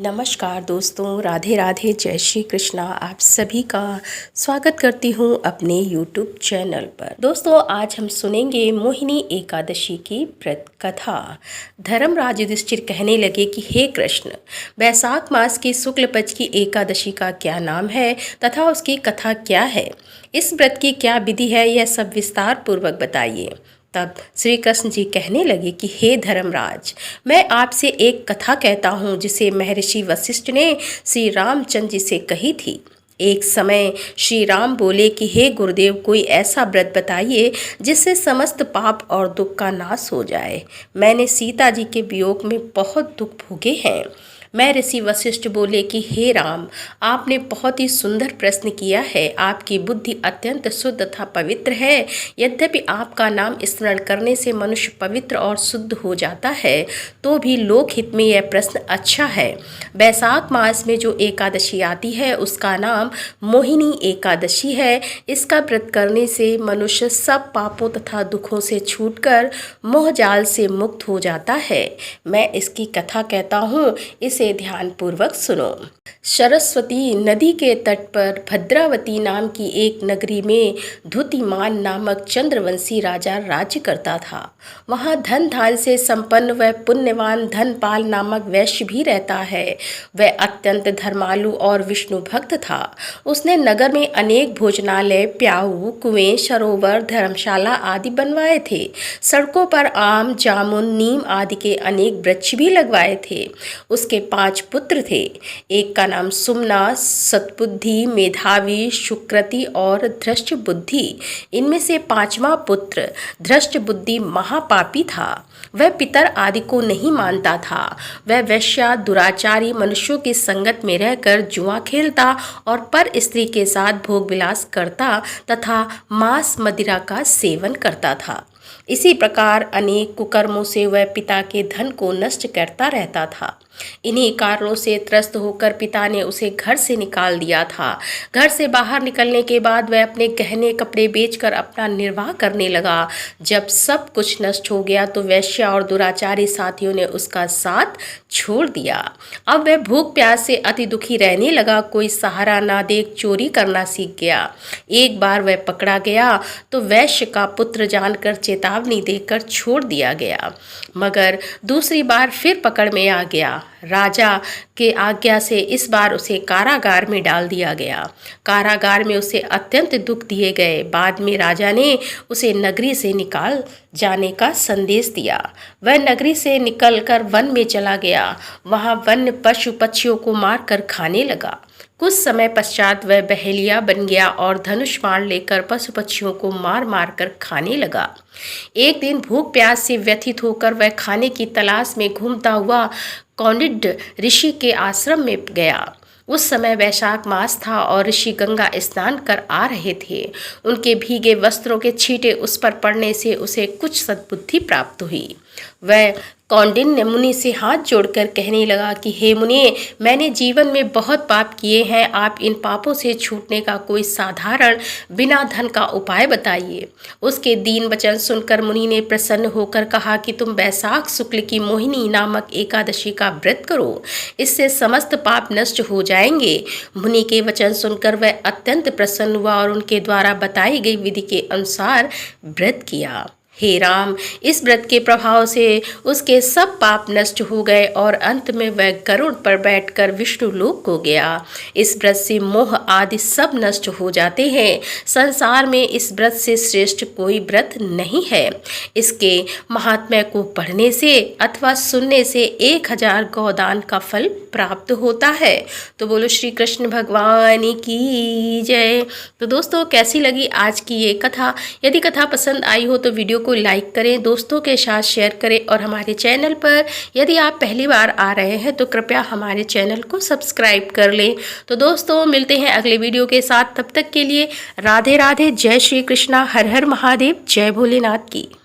नमस्कार दोस्तों, राधे राधे, जय श्री कृष्णा। आप सभी का स्वागत करती हूँ अपने YouTube चैनल पर। दोस्तों, आज हम सुनेंगे मोहिनी एकादशी की व्रत कथा। धर्मराज युधिष्ठिर कहने लगे कि हे कृष्ण, वैशाख मास की शुक्ल पक्ष की एकादशी का क्या नाम है तथा उसकी कथा क्या है? इस व्रत की क्या विधि है, यह सब विस्तार पूर्वक बताइए। तब श्री कृष्ण जी कहने लगे कि हे धर्मराज, मैं आपसे एक कथा कहता हूँ जिसे महर्षि वशिष्ठ ने श्री रामचंद्र जी से कही थी। एक समय श्री राम बोले कि हे गुरुदेव, कोई ऐसा व्रत बताइए जिससे समस्त पाप और दुख का नाश हो जाए। मैंने सीता जी के वियोग में बहुत दुख भोगे हैं। मैं ऋषि वशिष्ठ बोले कि हे राम, आपने बहुत ही सुंदर प्रश्न किया है। आपकी बुद्धि अत्यंत शुद्ध तथा पवित्र है। यद्यपि आपका नाम स्मरण करने से मनुष्य पवित्र और शुद्ध हो जाता है, तो भी लोकहित में यह प्रश्न अच्छा है। वैशाख मास में जो एकादशी आती है उसका नाम मोहिनी एकादशी है। इसका व्रत करने से मनुष्य सब पापों तथा दुखों से छूटकर मोहजाल से मुक्त हो जाता है। मैं इसकी कथा कहता हूँ, इसे ध्यान पूर्वक सुनो। सरस्वती नदी के तट पर भद्रावती नाम की एक नगरी में धुतिमान नामक चंद्रवंशी राजा राज्य करता था। वहाँ धन धान से संपन्न व पुण्यवान धनपाल नामक वैश्य भी रहता है। वह अत्यंत धर्मालु और विष्णु भक्त था। उसने नगर में अनेक भोजनालय, प्याऊ, कुएं, सरोवर, धर्मशाला आदि बनवाए थे। सड़कों पर आम, जामुन, नीम आदि के अनेक वृक्ष भी लगवाए थे। उसके 5 पुत्र थे। एक का नाम सुमना, सतबुद्धि, मेधावी, सुकृति और धृष्ट बुद्धि। इनमें से 5वां पुत्र धृष्ट बुद्धि महापापी था। वह पितर आदि को नहीं मानता था। वह वैश्या, दुराचारी मनुष्यों की संगत में रहकर जुआ खेलता और पर स्त्री के साथ भोग विलास करता तथा मांस मदिरा का सेवन करता था। इसी प्रकार अनेक कुकर्मों से वह पिता के धन को नष्ट करता रहता था। इन्हीं कारणों से त्रस्त होकर पिता ने उसे घर से निकाल दिया था। घर से बाहर निकलने के बाद वह अपने गहने कपड़े बेचकर अपना निर्वाह करने लगा। जब सब कुछ नष्ट हो गया तो वैश्या और दुराचारी साथियों ने उसका साथ छोड़ दिया। अब वह भूख प्यास से अति दुखी रहने लगा। कोई सहारा ना देख चोरी करना सीख गया। एक बार वह पकड़ा गया तो वैश्य का पुत्र जानकर चेतावनी देकर छोड़ दिया गया, मगर दूसरी बार फिर पकड़ में आ गया। राजा के आज्ञा से इस बार उसे कारागार में डाल दिया गया। कारागार में उसे अत्यंत दुख दिए गए। बाद में राजा ने उसे नगरी से निकाल जाने का संदेश दिया। वह नगरी से निकलकर वन में चला गया। वहां वन्य पशु पक्षियों को मारकर खाने लगा। कुछ समय पश्चात वह बहेलिया बन गया और धनुष बाण लेकर पशु पक्षियों को मार मार कर खाने लगा। एक दिन भूख प्यास से व्यथित होकर वह खाने की तलाश में घूमता हुआ कौंडिन्य ऋषि के आश्रम में गया। उस समय वैशाख मास था और ऋषि गंगा स्नान कर आ रहे थे। उनके भीगे वस्त्रों के छींटे उस पर पड़ने से उसे कुछ सद्बुद्धि प्राप्त हुई। वह कौंडिन्य मुनि से हाथ जोड़कर कहने लगा कि हे मुनि, मैंने जीवन में बहुत पाप किए हैं। आप इन पापों से छूटने का कोई साधारण बिना धन का उपाय बताइए। उसके दीन वचन सुनकर मुनि ने प्रसन्न होकर कहा कि तुम वैशाख शुक्ल की मोहिनी नामक एकादशी का व्रत करो, इससे समस्त पाप नष्ट हो जाएंगे। मुनि के वचन सुनकर वह अत्यंत प्रसन्न हुआ और उनके द्वारा बताई गई विधि के अनुसार व्रत किया। हे राम, इस व्रत के प्रभाव से उसके सब पाप नष्ट हो गए और अंत में वह गरुड़ पर बैठकर विष्णु लोक को गया। इस व्रत से मोह आदि सब नष्ट हो जाते हैं। संसार में इस व्रत से श्रेष्ठ कोई व्रत नहीं है। इसके महात्म्य को पढ़ने से अथवा सुनने से 1000 गौदान का फल प्राप्त होता है। तो बोलो श्री कृष्ण भगवान की जय। तो दोस्तों, कैसी लगी आज की ये कथा? यदि कथा पसंद आई हो तो वीडियो को लाइक करें, दोस्तों के साथ शेयर करें और हमारे चैनल पर यदि आप पहली बार आ रहे हैं तो कृपया हमारे चैनल को सब्सक्राइब कर लें। तो दोस्तों, मिलते हैं अगले वीडियो के साथ। तब तक के लिए राधे राधे, जय श्री कृष्णा, हर हर महादेव, जय भोलेनाथ की।